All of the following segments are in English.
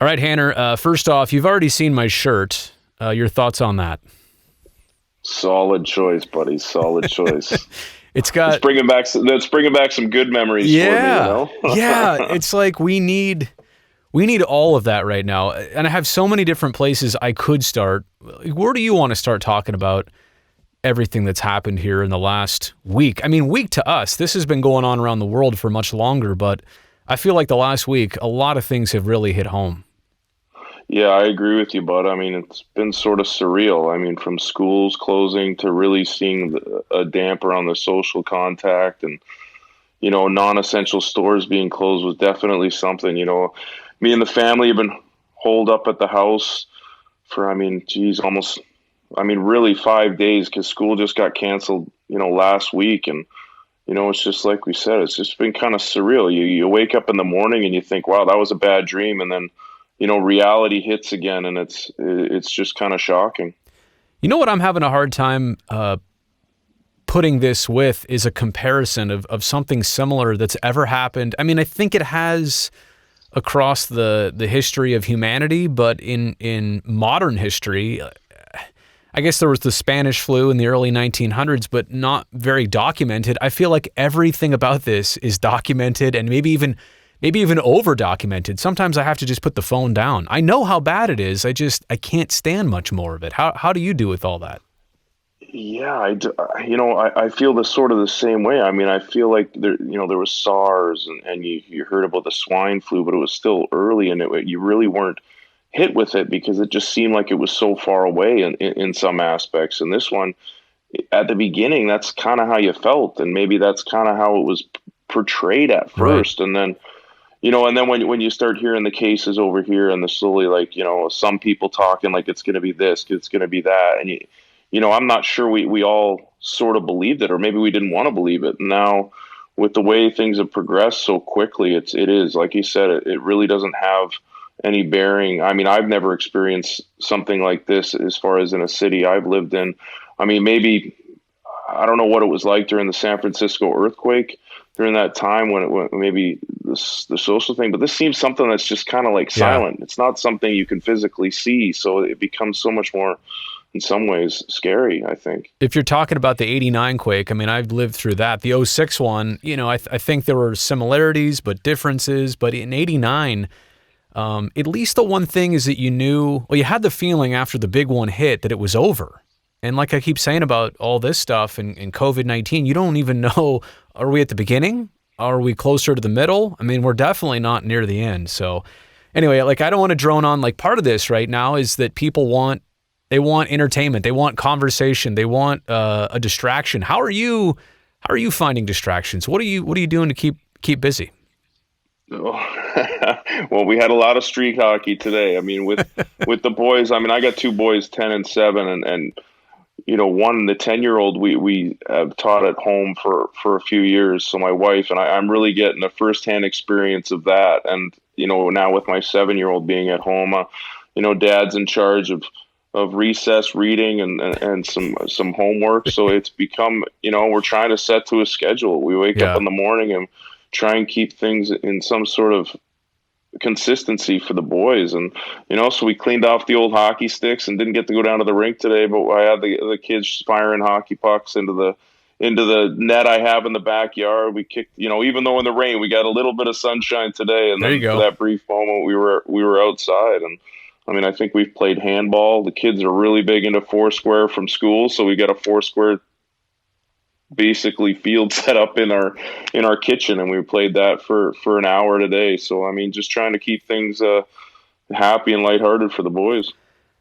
All right, Hanner, first off, you've already seen my shirt. Your thoughts on that? Solid choice, buddy. Solid choice. It's It's got, bringing back some good memories for me, you yeah, know? yeah. It's like we need all of that right now. And I have so many different places I could start. Where do you want to start talking about everything that's happened here in the last week? I mean, week to us, this has been going on around the world for much longer, but I feel like the last week, a lot of things have really hit home. Yeah, I agree with you, bud. I mean, it's been sort of surreal. I mean, from schools closing to really seeing a damper on the social contact and, non-essential stores being closed was definitely something. Me and the family have been holed up at the house for, geez, almost, really 5 days because school just got canceled, last week. And, it's just like we said, it's just been kind of surreal. You wake up in the morning and you think, wow, that was a bad dream. And then, reality hits again, and it's just kind of shocking. You know what I'm having a hard time putting this with is a comparison of something similar that's ever happened. I mean, I think it has across the history of humanity, but in modern history, I guess there was the Spanish flu in the early 1900s, but not very documented. I feel like everything about this is documented and maybe even over documented. Sometimes I have to just put the phone down. I know how bad it is. I can't stand much more of it. How do you do with all that? Yeah, I feel sort of the same way. I mean, I feel like there was SARS and you heard about the swine flu, but it was still early and you really weren't hit with it because it just seemed like it was so far away in some aspects. And this one, at the beginning, that's kind of how you felt, and maybe that's kind of how it was portrayed at first, Right. and then. And then when you start hearing the cases over here and the slowly, like, some people talking like it's going to be this, it's going to be that. And, I'm not sure we all sort of believed it, or maybe we didn't want to believe it. Now, with the way things have progressed so quickly, it is, like you said, it really doesn't have any bearing. I mean, I've never experienced something like this as far as in a city I've lived in. I mean, maybe, I don't know what it was like during the San Francisco earthquake during that time when maybe the social thing, but this seems something that's just kind of like Yeah. silent. It's not something you can physically see, so it becomes so much more, in some ways, scary, I think. If you're talking about the 89 quake, I mean, I've lived through that. The '06 one, I think there were similarities but differences. But in 89, at least the one thing is that you had the feeling after the big one hit that it was over. And like I keep saying about all this stuff and COVID-19, you don't even know, are we at the beginning? Are we closer to the middle? I mean, we're definitely not near the end. So anyway, like I don't want to drone on. Like part of this right now is that people want entertainment. They want conversation. They want a distraction. How are you finding distractions? What are you doing to keep busy? Well, we had a lot of street hockey today. I mean, with the boys, I mean, I got two boys, 10 and 7, and one, the 10-year-old, we have taught at home for a few years. So my wife and I'm really getting a firsthand experience of that. And, now with my 7-year-old being at home, dad's in charge of recess reading and some homework. So it's become, we're trying to set to a schedule. We wake up Yeah. in the morning and try and keep things in some sort of consistency for the boys. And so we cleaned off the old hockey sticks and didn't get to go down to the rink today, but I had the kids firing hockey pucks into the net I have in the backyard. We kicked, even though in the rain, we got a little bit of sunshine today, and There you then for go. that brief moment we were outside. And I mean, I think we've played handball. The kids are really big into Foursquare from school, so we got a Foursquare basically field set up in our kitchen, and we played that for an hour today. So I mean, just trying to keep things happy and lighthearted for the boys.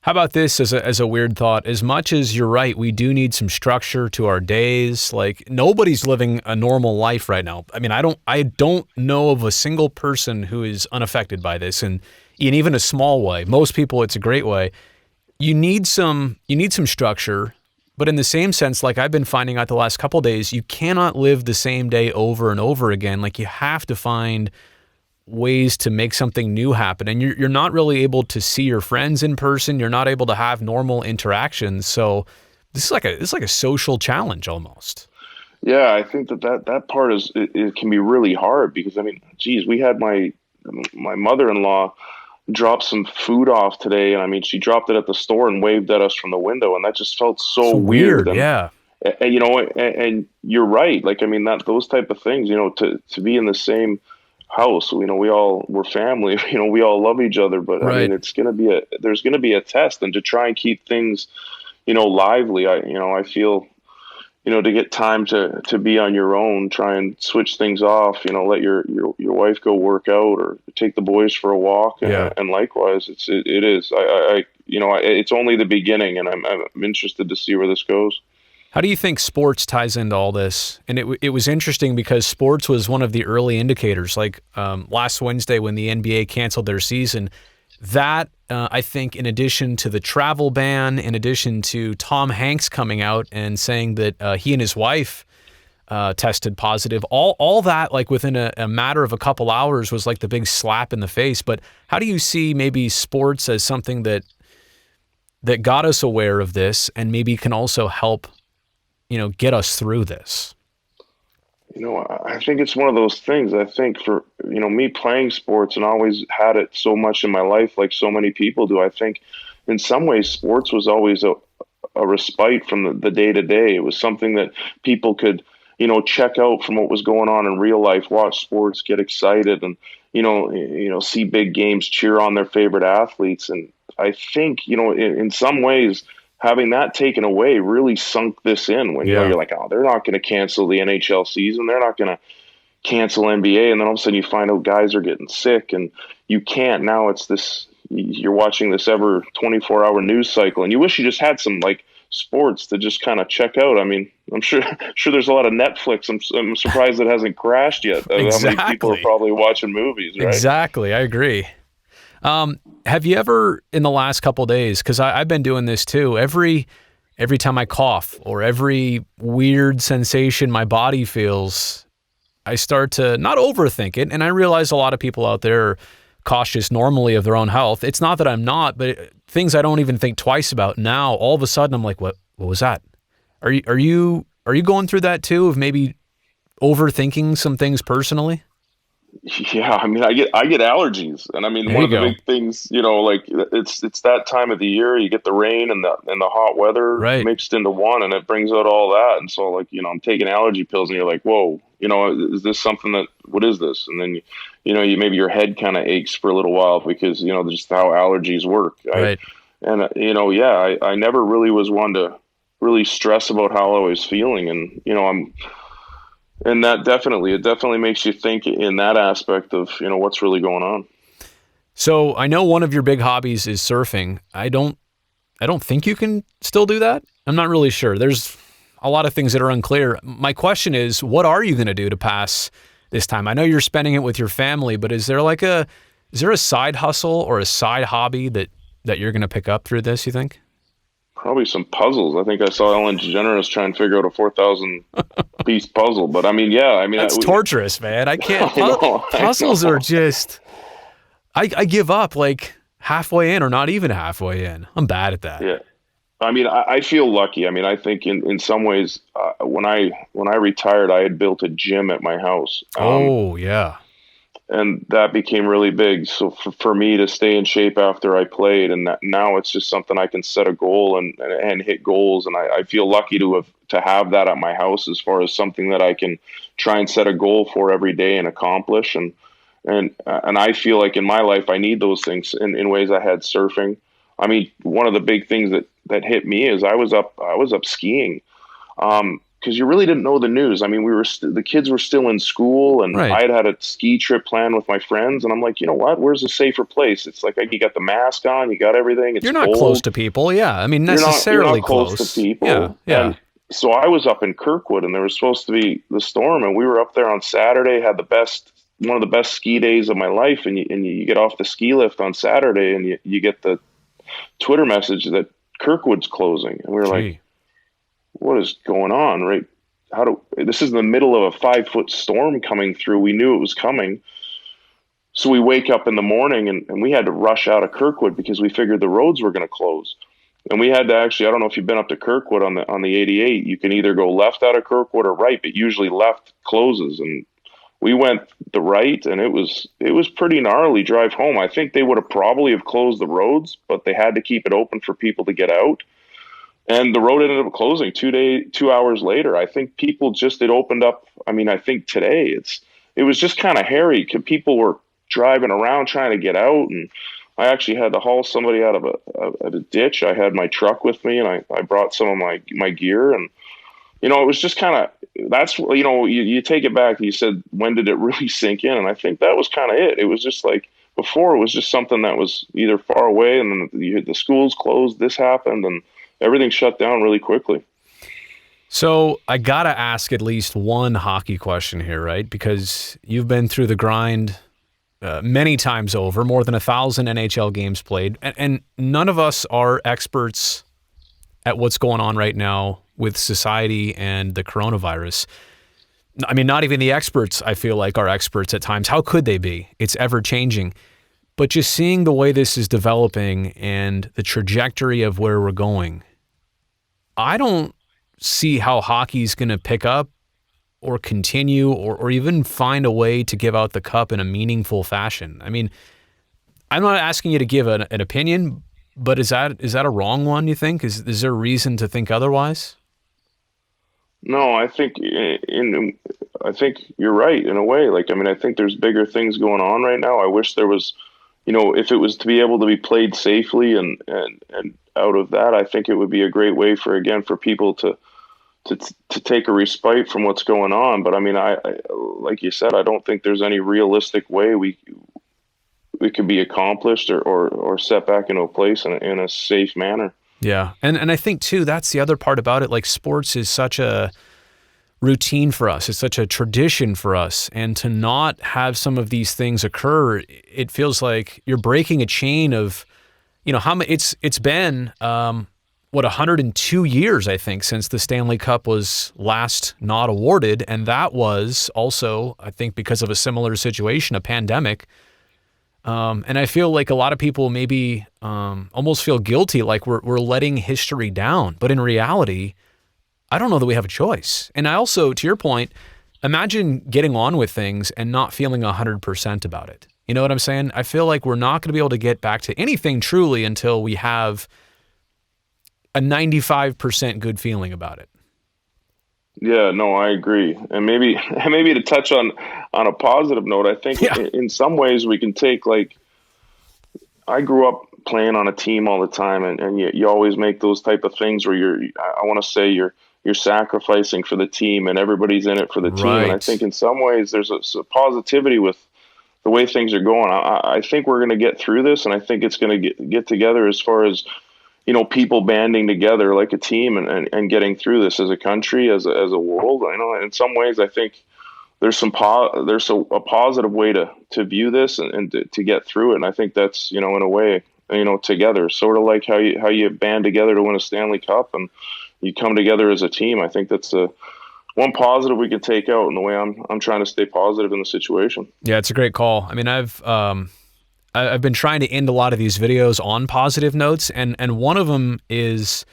How about this as a weird thought? As much as you're right, we do need some structure to our days. Like nobody's living a normal life right now. I mean, I don't know of a single person who is unaffected by this, and in even a small way. Most people, it's a great way. You need some structure, but in the same sense, like I've been finding out the last couple of days, you cannot live the same day over and over again. Like you have to find ways to make something new happen, and you're not really able to see your friends in person. You're not able to have normal interactions. So this is like a social challenge almost. Yeah, I think that part it can be really hard because I mean, geez, we had my mother-in-law, dropped some food off today, and I mean, she dropped it at the store and waved at us from the window, and that just felt so So weird. weird. And, Yeah. you know, and you're right. Like, I mean, that those type of things, you know, to be in the same house, you know, we're family, you know, we all love each other, but I mean, Right. there's going to be a test, and to try and keep things, you know, lively. I feel, you know, to get time to be on your own, try and switch things off, you know, let your wife go work out or take the boys for a walk. Yeah. And likewise, it is, you know, it's only the beginning, and I'm interested to see where this goes. How do you think sports ties into all this? And it was interesting because sports was one of the early indicators. Like last Wednesday when the NBA canceled their season, that I think, in addition to the travel ban, in addition to Tom Hanks coming out and saying that he and his wife tested positive, all that, like within a matter of a couple hours, was like the big slap in the face. But how do you see maybe sports as something that got us aware of this and maybe can also help, get us through this? You know, I think it's one of those things. I think for, you know, me playing sports and always had it so much in my life, like so many people do, I think in some ways sports was always a respite from the day to day. It was something that people could, you know, check out from what was going on in real life, watch sports, get excited, and see big games, cheer on their favorite athletes. And I think, you know, in some ways, having that taken away really sunk this in. When, you know, Yeah. you're like, oh, they're not going to cancel the NHL season, they're not going to cancel NBA, and then all of a sudden you find out guys are getting sick, and you can't. Now it's this. You're watching this ever 24-hour news cycle, and you wish you just had some like sports to just kind of check out. I mean, I'm sure there's a lot of Netflix. I'm surprised it hasn't crashed yet. How many people are Exactly. probably watching movies, right? Exactly. I agree. Have you ever, in the last couple of days, because I've been doing this too, every time I cough or every weird sensation my body feels, I start to not overthink it. And I realize a lot of people out there are cautious normally of their own health. It's not that I'm not, but things I don't even think twice about now, all of a sudden I'm like, what was that? Are you going through that too, of maybe overthinking some things personally? Yeah, I mean, I get allergies, and I mean, There one you of the go. big things, you know, like it's that time of the year. You get the rain and the hot weather Right. mixed into one, and it brings out all that. And so, like, you know, I'm taking allergy pills, and you're like, whoa, you know, is this something that? What is this? And then, you maybe your head kind of aches for a little while because, you know, just how allergies work. Right. Yeah, I never really was one to really stress about how I was feeling, and that definitely makes you think in that aspect of, you know, what's really going on. So I know one of your big hobbies is surfing. I don't think you can still do that. I'm not really sure. There's a lot of things that are unclear. My question is, what are you going to do to pass this time? I know you're spending it with your family, but is there a side hustle or a side hobby that you're going to pick up through this, you think? Probably some puzzles. I think I saw Ellen DeGeneres try and figure out a 4,000 piece puzzle. But I mean, yeah, I mean, That's torturous, man. I can't. I Puzzles are know. just. I give up like halfway in or not even halfway in. I'm bad at that. Yeah. I mean, I feel lucky. I mean, I think in some ways, when I retired, I had built a gym at my house. Oh yeah. And that became really big. So for me to stay in shape after I played, and that now it's just something I can set a goal and hit goals. And I feel lucky to have that at my house, as far as something that I can try and set a goal for every day and accomplish. And I feel like in my life, I need those things in ways. I had surfing. I mean, one of the big things that hit me is I was up skiing. Because you really didn't know the news. I mean, the kids were still in school, and Right. I had a ski trip planned with my friends, and I'm like, you know what? Where's a safer place? It's like you got the mask on, you got everything. It's You're not close cold. to people. Yeah. I mean, You're not necessarily close to close. Yeah. people, Yeah. and so I was up in Kirkwood, and there was supposed to be the storm, and we were up there on Saturday. Had one of the best ski days of my life, and you get off the ski lift on Saturday, and you get the Twitter message that Kirkwood's closing, and we were like, Gee. what is going on, right? This is the middle of a 5-foot storm coming through. We knew it was coming. So we wake up in the morning, and we had to rush out of Kirkwood because we figured the roads were going to close. And we had to actually, I don't know if you've been up to Kirkwood on the 88, you can either go left out of Kirkwood or right, but usually left closes. And we went the right, and it was pretty gnarly drive home. I think they would have probably have closed the roads, but they had to keep it open for people to get out. And the road ended up closing 2 hours later. I think people just, it opened up. I mean, I think today it was just kind of hairy. People were driving around trying to get out, and I actually had to haul somebody out of a ditch. I had my truck with me, and I brought some of my gear, and it was just kind of, that's, you take it back. You said, when did it really sink in? And I think that was kind of it. It was just like, before, it was just something that was either far away, and then the schools closed, this happened, and everything shut down really quickly. So I got to ask at least one hockey question here, right? Because you've been through the grind many times over, more than 1,000 NHL games played, and none of us are experts at what's going on right now with society and the coronavirus. I mean, not even the experts, I feel like, are experts at times. How could they be? It's ever changing. But just seeing the way this is developing and the trajectory of where we're going, I don't see how hockey's going to pick up or continue or even find a way to give out the cup in a meaningful fashion. I mean, I'm not asking you to give an opinion, but is that a wrong one, you think? Is there a reason to think otherwise? No, I think I think you're right in a way. Like, I mean, I think there's bigger things going on right now. I wish there was, if it was to be able to be played safely and out of that, I think it would be a great way for people to take a respite from what's going on. But I mean, I like you said, I don't think there's any realistic way we could be accomplished or set back into a place in a safe manner. Yeah. And I think too, that's the other part about it. Like, sports is such a routine for us. It's such a tradition for us. And to not have some of these things occur, it feels like you're breaking a chain of, it's been, 102 years, I think, since the Stanley Cup was last not awarded. And that was also, I think, because of a similar situation, a pandemic. And I feel like a lot of people maybe almost feel guilty, like we're letting history down. But in reality, I don't know that we have a choice. And I also, to your point, imagine getting on with things and not feeling 100% about it. You know what I'm saying? I feel like we're not going to be able to get back to anything truly until we have a 95% good feeling about it. Yeah, no, I agree. And maybe to touch on a positive note, I think in some ways we can take, like, I grew up playing on a team all the time, and you always make those type of things where I want to say you're sacrificing for the team and everybody's in it for the team. And I think in some ways there's a positivity with the way things are going. I think we're going to get through this, and I think it's going to get together as far as, people banding together like a team and getting through this as a country, as a world. In some ways, I think there's a positive way to view this and to get through it. And I think that's, in a way, together, sort of like how you band together to win a Stanley Cup and you come together as a team. I think that's one positive we could take out in the way I'm trying to stay positive in the situation. Yeah, it's a great call. I mean, I've been trying to end a lot of these videos on positive notes, and one of them is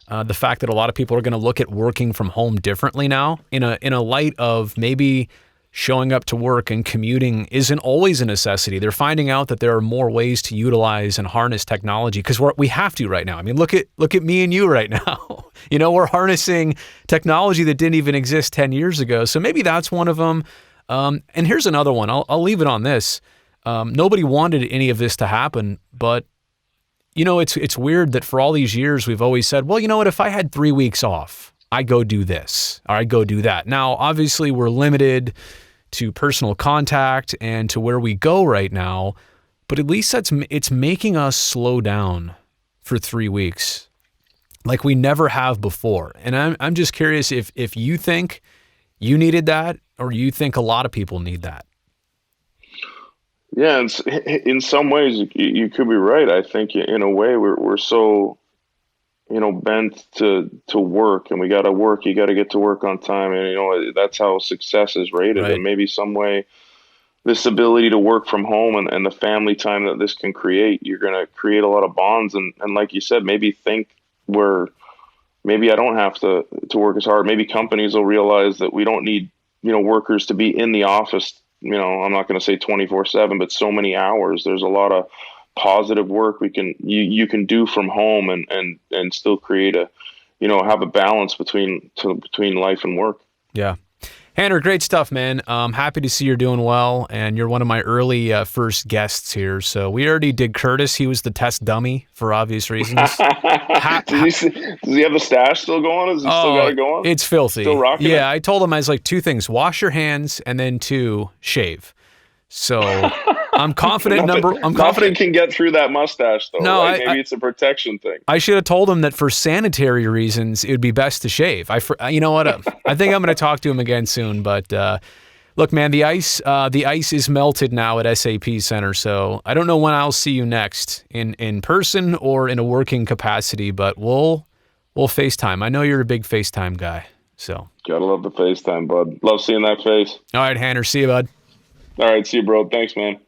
the fact that a lot of people are going to look at working from home differently now, in a light of maybe showing up to work and commuting isn't always a necessity. They're finding out that there are more ways to utilize and harness technology, because we have to right now. I mean, look at me and you right now. We're harnessing technology that didn't even exist 10 years ago. So maybe that's one of them. And here's another one. I'll leave it on this. Nobody wanted any of this to happen, but it's weird that for all these years we've always said, well, you know what, if I had 3 weeks off, I go do this or I go do that. Now, obviously we're limited to personal contact and to where we go right now, but at least it's making us slow down for 3 weeks like we never have before. And I'm just curious if you think you needed that, or you think a lot of people need that. Yeah, in some ways you could be right. I think in a way we're so, bent to work, and we got to work. You got to get to work on time, and that's how success is rated. Right. And maybe some way, this ability to work from home and the family time that this can create, you're going to create a lot of bonds. And like you said, maybe think where maybe I don't have to work as hard. Maybe companies will realize that we don't need workers to be in the office. I'm not going to say 24/7, but so many hours. There's a lot of positive work you can do from home and still create have a balance between life and work. Yeah. Hanner, great stuff, man. Happy to see you're doing well, and you're one of my early first guests here. So we already did Curtis. He was the test dummy for obvious reasons. Does he have the stash still going? Has he still got it going? It's filthy. Still rocking it? I told him I was like, 2 things: wash your hands, and then 2, shave. So I'm confident. Nothing can get through that mustache, though. No, right? Maybe it's a protection thing. I should have told him that for sanitary reasons, it would be best to shave. You know what? I think I'm going to talk to him again soon. But look, man, the ice is melted now at SAP Center. So I don't know when I'll see you next in person or in a working capacity. But we'll FaceTime. I know you're a big FaceTime guy. So gotta love the FaceTime, bud. Love seeing that face. All right, Hanner. See you, bud. All right, see you, bro. Thanks, man.